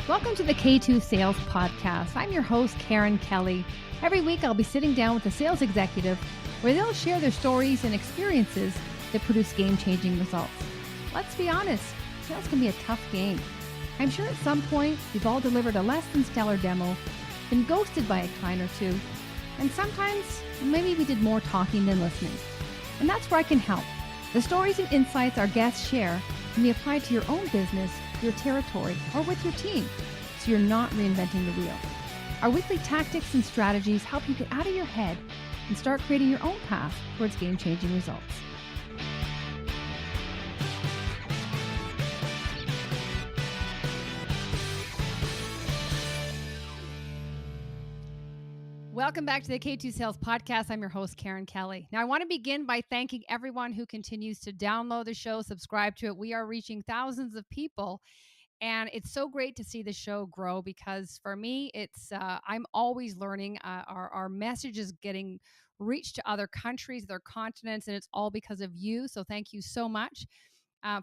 Welcome to the K2 Sales Podcast. I'm your host, Karen Kelly. Every week, I'll be sitting down with a sales executive where they'll share their stories and experiences that produce game-changing results. Let's be honest, sales can be a tough game. I'm sure at some point, we've all delivered a less than stellar demo, been ghosted by a client or two, and sometimes maybe we did more talking than listening. And that's where I can help. The stories and insights our guests share can be applied to your own business, your territory, or with your team, so you're not reinventing the wheel. Our weekly tactics and strategies help you get out of your head and start creating your own path towards game-changing results. Welcome back to the K2 Sales Podcast. I'm your host, Karen Kelly. Now, I want to begin by thanking everyone who continues to download the show, subscribe to it. We are reaching thousands of people, and it's so great to see the show grow because for me, it's I'm always learning. Our message is getting reached to other countries, other continents, and it's all because of you. So thank you so much.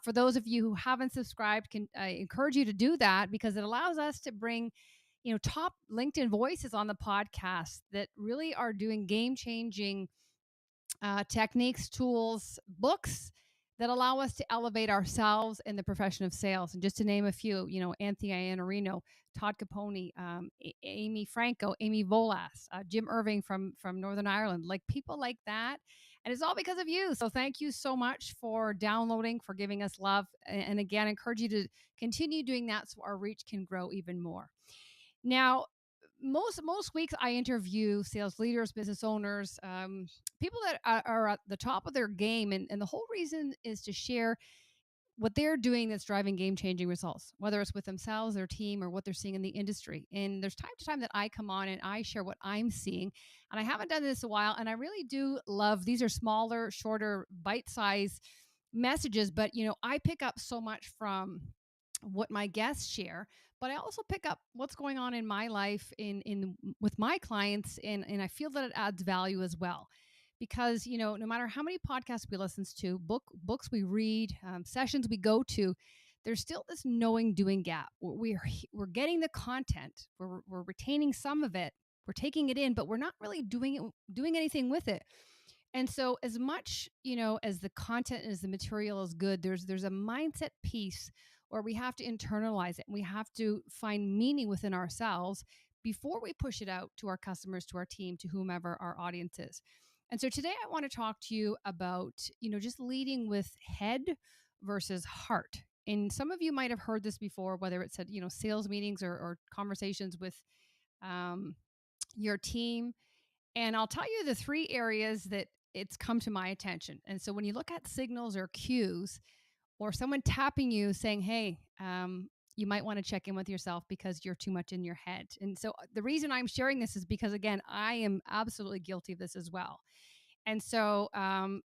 For those of you who haven't subscribed, I encourage you to do that because it allows us to bring top LinkedIn voices on the podcast that really are doing game-changing techniques, tools, books that allow us to elevate ourselves in the profession of sales. And just to name a few, Anthony Iannarino, Todd Capone, Amy Franco, Amy Volas, Jim Irving from Northern Ireland, like people like that. And it's all because of you. So thank you so much for downloading, for giving us love. And again, I encourage you to continue doing that so our reach can grow even more. Now, most weeks I interview sales leaders, business owners, people that are at the top of their game. And the whole reason is to share what they're doing that's driving game-changing results, whether it's with themselves, their team, or what they're seeing in the industry. And there's time to time that I come on and I share what I'm seeing. And I haven't done this a while. And I really do love, these are smaller, shorter, bite-sized messages. But, I pick up so much from what my guests share, but I also pick up what's going on in my life in with my clients, and I feel that it adds value as well. Because no matter how many podcasts we listen to, books we read, sessions we go to, there's still this knowing doing gap. We're getting the content, we're retaining some of it, we're taking it in, but we're not really doing anything with it. And so as much, as the content and as the material is good, there's a mindset piece where we have to internalize it. And we have to find meaning within ourselves before we push it out to our customers, to our team, to whomever our audience is. And so today I want to talk to you about, just leading with head versus heart. And some of you might have heard this before, whether it's at, sales meetings or conversations with your team. And I'll tell you the three areas that it's come to my attention. And so when you look at signals or cues, or someone tapping you saying, hey, you might want to check in with yourself because you're too much in your head. And so the reason I'm sharing this is because, again, I am absolutely guilty of this as well. And so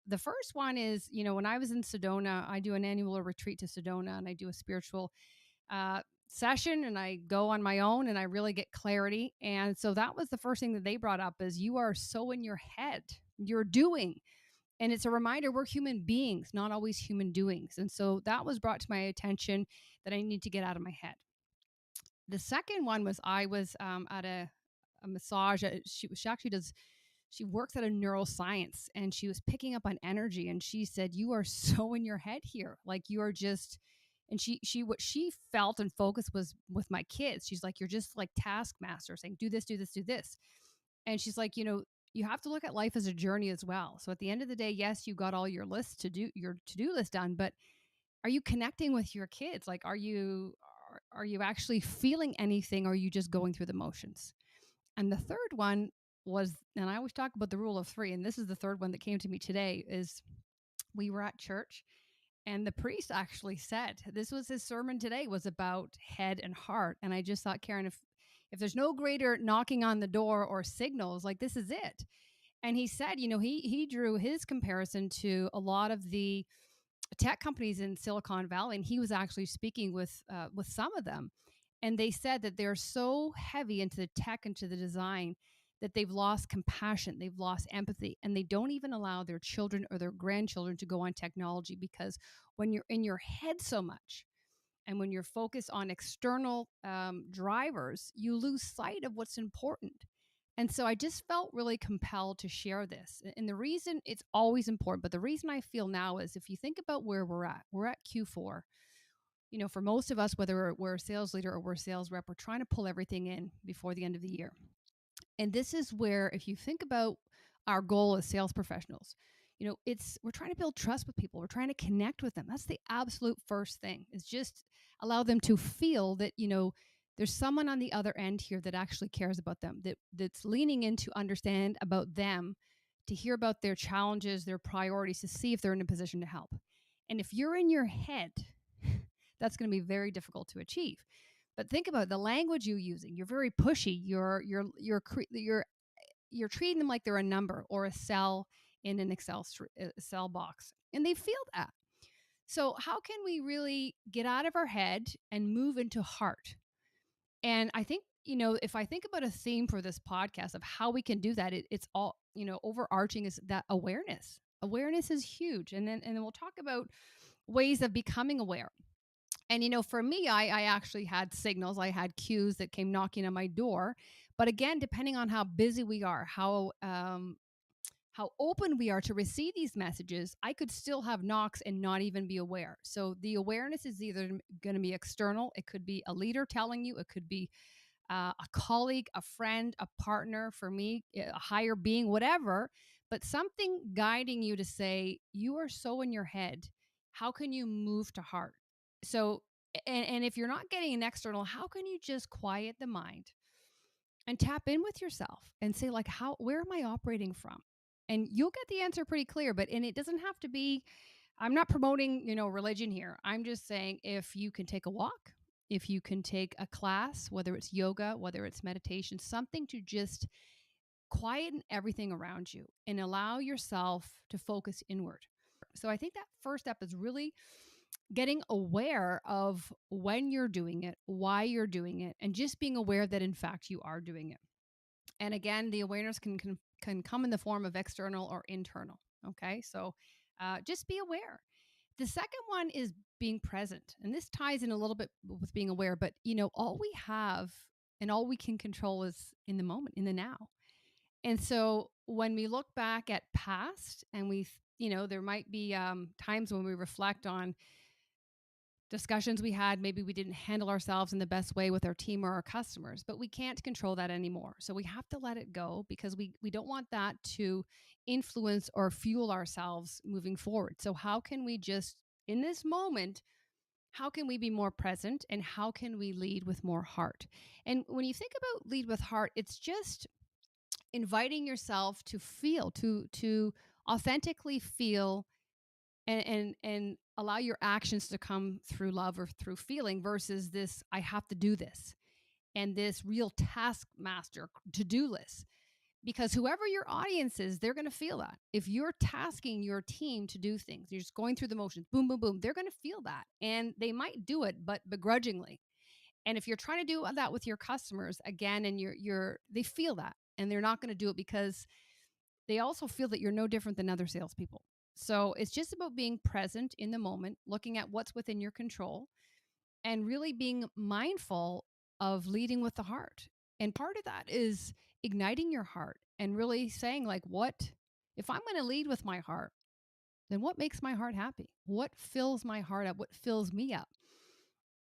the first one is, when I was in Sedona, I do an annual retreat to Sedona, and I do a spiritual session, and I go on my own and I really get clarity. And so that was the first thing that they brought up is you are so in your head, you're doing. And it's a reminder we're human beings, not always human doings. And so that was brought to my attention that I need to get out of my head. The second one was I was at a massage. She works at a neuroscience, and she was picking up on energy. And she said, you are so in your head here. Like you are just, and what she felt and focused was with my kids. She's like, you're just like taskmaster saying, do this, do this, do this. And she's like, you have to look at life as a journey as well. So at the end of the day, yes, you got all your lists your to-do list done, but are you connecting with your kids? Like, are you actually feeling anything? Or are you just going through the motions? And the third one was, and I always talk about the rule of three, and this is the third one that came to me today, is we were at church and the priest actually said, this was his sermon today, was about head and heart. And I just thought, Karen, if there's no greater knocking on the door or signals, like this is it. And he said, he drew his comparison to a lot of the tech companies in Silicon Valley, and he was actually speaking with some of them, and they said that they're so heavy into the tech, into the design, that they've lost compassion, they've lost empathy, and they don't even allow their children or their grandchildren to go on technology because when you're in your head so much, And when you're focused on external drivers, you lose sight of what's important. And so I just felt really compelled to share this. And the reason it's always important, but the reason I feel now is if you think about where we're at Q4. For most of us, whether we're a sales leader or we're a sales rep, we're trying to pull everything in before the end of the year. And this is where, if you think about our goal as sales professionals, we're trying to build trust with people. We're trying to connect with them. That's the absolute first thing, is just allow them to feel that, there's someone on the other end here that actually cares about them, that's leaning in to understand about them, to hear about their challenges, their priorities, to see if they're in a position to help. And if you're in your head, that's going to be very difficult to achieve. But think about the language you're using. You're very pushy. You're treating them like they're a number or a cell in an Excel box, and they feel that. So how can we really get out of our head and move into heart? And I think, if I think about a theme for this podcast of how we can do that, it's all, overarching is that awareness. Awareness is huge. And then we'll talk about ways of becoming aware. And, for me, I actually had signals, I had cues that came knocking on my door. But again, depending on how busy we are, how open we are to receive these messages, I could still have knocks and not even be aware. So the awareness is either going to be external. It could be a leader telling you. It could be a colleague, a friend, a partner, for me, a higher being, whatever. But something guiding you to say, you are so in your head. How can you move to heart? So, and if you're not getting an external, how can you just quiet the mind and tap in with yourself and say, like, where am I operating from? And you'll get the answer pretty clear. And it doesn't have to be, I'm not promoting, religion here. I'm just saying, if you can take a walk, if you can take a class, whether it's yoga, whether it's meditation, something to just quieten everything around you and allow yourself to focus inward. So I think that first step is really getting aware of when you're doing it, why you're doing it, and just being aware that in fact you are doing it. And again, the awareness can come in the form of external or internal. Okay, so just be aware. The second one is being present, and this ties in a little bit with being aware. But all we have and all we can control is in the moment, in the now. And so when we look back at past, and there might be times when we reflect on discussions we had, maybe we didn't handle ourselves in the best way with our team or our customers, but we can't control that anymore. So we have to let it go, because we don't want that to influence or fuel ourselves moving forward. So how can we just, in this moment, how can we be more present, and how can we lead with more heart? And when you think about lead with heart, it's just inviting yourself to feel, to authentically feel, and allow your actions to come through love or through feeling, versus this I have to do this and this real taskmaster to-do list. Because whoever your audience is, they're going to feel that. If you're tasking your team to do things, you're just going through the motions, boom, boom, boom, they're going to feel that. And they might do it, but begrudgingly. And if you're trying to do that with your customers, again, and they feel that, and they're not going to do it, because they also feel that you're no different than other salespeople. So it's just about being present in the moment, looking at what's within your control, and really being mindful of leading with the heart. And part of that is igniting your heart and really saying, like, what, if I'm going to lead with my heart, then what makes my heart happy? What fills my heart up? What fills me up?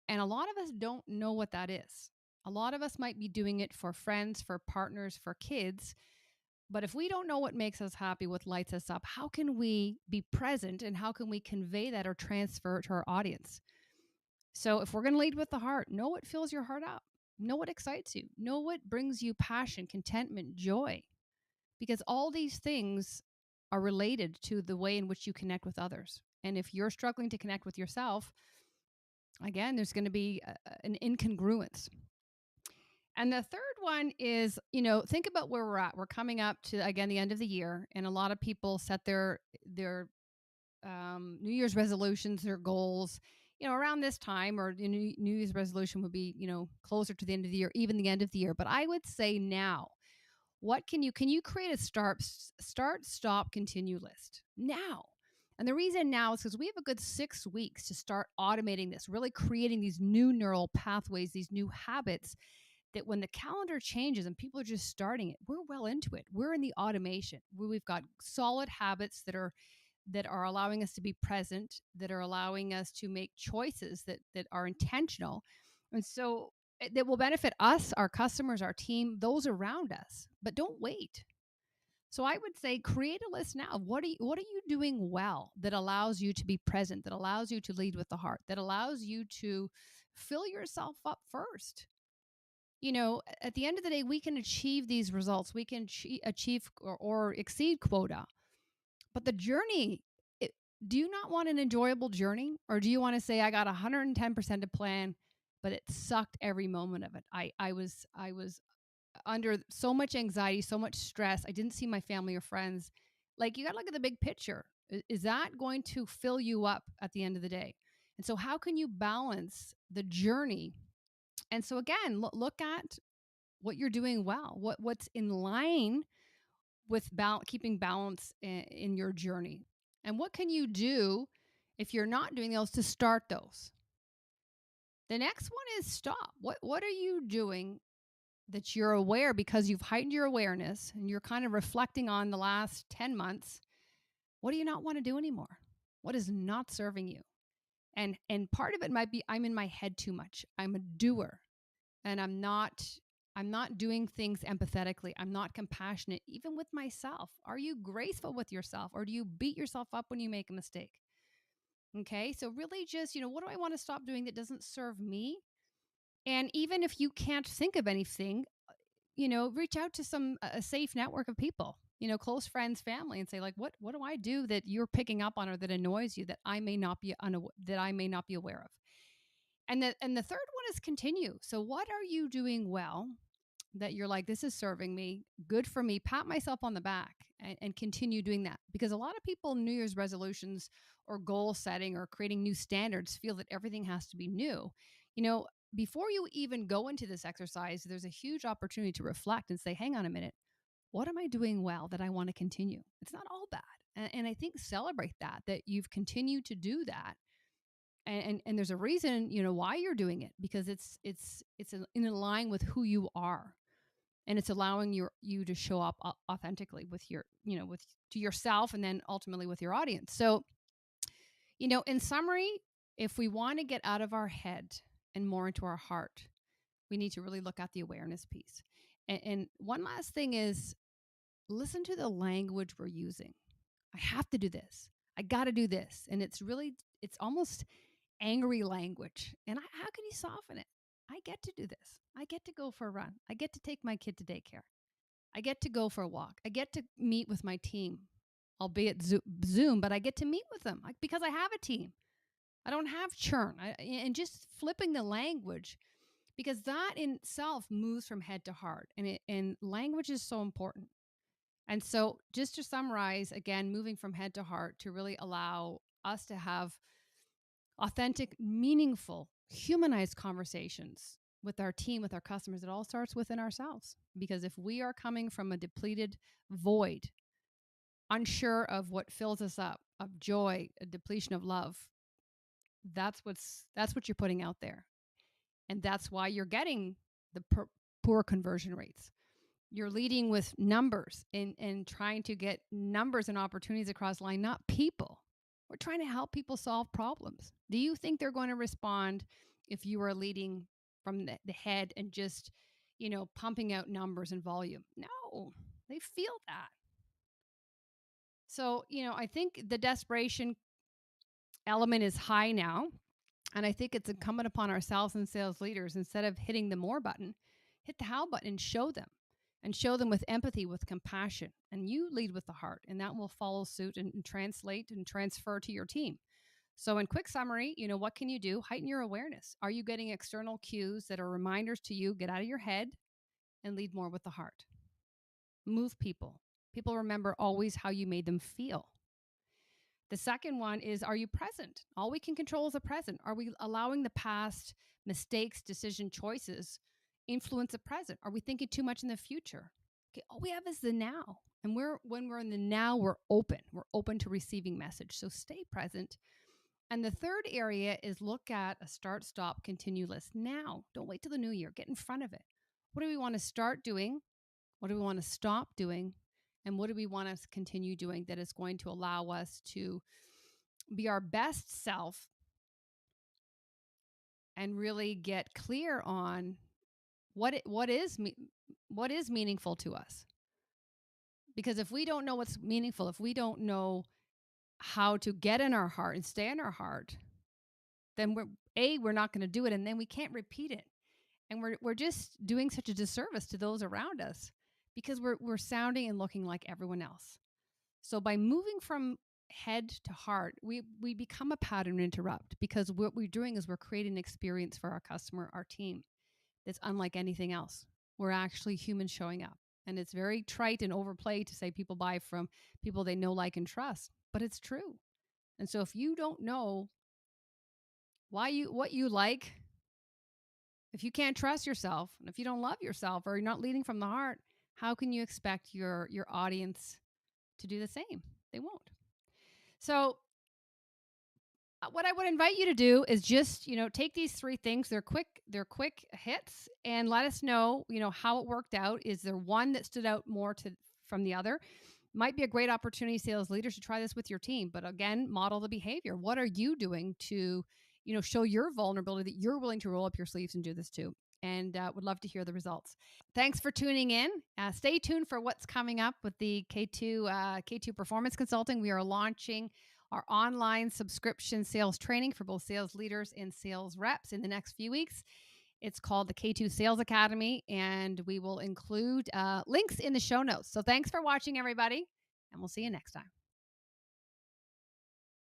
And a lot of us don't know what that is. A lot of us might be doing it for friends, for partners, for kids. But if we don't know what makes us happy, what lights us up, how can we be present, and how can we convey that or transfer it to our audience? So if we're going to lead with the heart, know what fills your heart up. Know what excites you. Know what brings you passion, contentment, joy. Because all these things are related to the way in which you connect with others. And if you're struggling to connect with yourself, again, there's going to be an incongruence. And the third one is, think about where we're at. We're coming up to, again, the end of the year, and a lot of people set their New Year's resolutions, their goals, around this time, or the New Year's resolution would be, closer to the end of the year, even the end of the year. But I would say now, what can you create a start, stop, continue list now? And the reason now is because we have a good 6 weeks to start automating this, really creating these new neural pathways, these new habits that when the calendar changes and people are just starting it, we're well into it. We're in the automation where we've got solid habits that are allowing us to be present, that are allowing us to make choices that are intentional. And so that will benefit us, our customers, our team, those around us. But don't wait. So I would say create a list now of what are you doing well that allows you to be present, that allows you to lead with the heart, that allows you to fill yourself up first. At the end of the day, we can achieve these results. We can achieve or exceed quota. But the journey, it, do you not want an enjoyable journey? Or do you want to say, I got 110% to plan, but it sucked every moment of it? I was under so much anxiety, so much stress. I didn't see my family or friends. Like, you got to look at the big picture. Is that going to fill you up at the end of the day? And so, how can you balance the journey? And so, again, look at what you're doing well, what's in line with keeping balance in your journey, and what can you do if you're not doing those to start those. The next one is stop. What are you doing that you're aware because you've heightened your awareness and you're kind of reflecting on the last 10 months? What do you not want to do anymore? What is not serving you? And part of it might be I'm in my head too much. I'm a doer and I'm not doing things empathetically. I'm not compassionate even with myself. Are you graceful with yourself, or do you beat yourself up when you make a mistake? Okay? So really just, what do I want to stop doing that doesn't serve me? And even if you can't think of anything, reach out to a safe network of people, close friends, family, and say, like, what do I do that you're picking up on or that annoys you that I may not be aware of? And the third one is continue. So what are you doing well that you're like, this is serving me, good for me, pat myself on the back, and continue doing that? Because a lot of people, New Year's resolutions or goal setting or creating new standards, feel that everything has to be new. Before you even go into this exercise, there's a huge opportunity to reflect and say, hang on a minute, what am I doing well that I want to continue? It's not all bad. And I think celebrate that you've continued to do that. And there's a reason, why you're doing it, because it's in line with who you are. And it's allowing you to show up authentically with with to yourself, and then ultimately with your audience. So, in summary, if we want to get out of our head and more into our heart, we need to really look at the awareness piece. And one last thing is, listen to the language we're using. I have to do this. I got to do this. And it's almost angry language. And how can you soften it? I get to do this. I get to go for a run. I get to take my kid to daycare. I get to go for a walk. I get to meet with my team, albeit Zoom, but I get to meet with them because I have a team. I don't have churn. And just flipping the language, because that in itself moves from head to heart. And language is so important. And so, just to summarize, again, moving from head to heart to really allow us to have authentic, meaningful, humanized conversations with our team, with our customers. It all starts within ourselves. Because if we are coming from a depleted void, unsure of what fills us up, of joy, a depletion of love, that's what you're putting out there. And that's why you're getting the poor conversion rates. You're leading with numbers and trying to get numbers and opportunities across the line, not people. We're trying to help people solve problems. Do you think they're going to respond if you are leading from the head and just, pumping out numbers and volume? No, they feel that. So, I think the desperation element is high now. And I think it's incumbent upon ourselves and sales leaders, instead of hitting the more button, hit the how button and show them. And show them with empathy, with compassion. And you lead with the heart. And that will follow suit and translate and transfer to your team. So in quick summary, what can you do? Heighten your awareness. Are you getting external cues that are reminders to you? Get out of your head and lead more with the heart. Move people. People remember always how you made them feel. The second one is, are you present? All we can control is the present. Are we allowing the past mistakes, decision choices influence the present? Are we thinking too much in the future? Okay, all we have is the now. And when we're in the now, we're open. We're open to receiving message. So stay present. And the third area is look at a start, stop, continue list now. Don't wait till the new year. Get in front of it. What do we want to start doing? What do we want to stop doing? And what do we want to continue doing that is going to allow us to be our best self and really get clear on what is meaningful to us? Because if we don't know what's meaningful, if we don't know how to get in our heart and stay in our heart, then we're not going to do it, and then we can't repeat it, and we're just doing such a disservice to those around us because we're sounding and looking like everyone else. So by moving from head to heart, we become a pattern interrupt, because what we're doing is we're creating an experience for our customer, our team, that's unlike anything else. We're actually humans showing up. And it's very trite and overplayed to say people buy from people they know, like, and trust, but it's true. And so if you don't know what you like, if you can't trust yourself, and if you don't love yourself, or you're not leading from the heart, how can you expect your audience to do the same? They won't. So what I would invite you to do is just, take these three things. They're quick hits, and let us know, how it worked out. Is there one that stood out more from the other? Might be a great opportunity, sales leaders, to try this with your team. But again, model the behavior. What are you doing to, show your vulnerability, that you're willing to roll up your sleeves and do this too? And would love to hear the results. Thanks for tuning in. Stay tuned for what's coming up with the K2 Performance Consulting. We are launching our online subscription sales training for both sales leaders and sales reps in the next few weeks. It's called the K2 Sales Academy, and we will include links in the show notes. So thanks for watching, everybody, and we'll see you next time.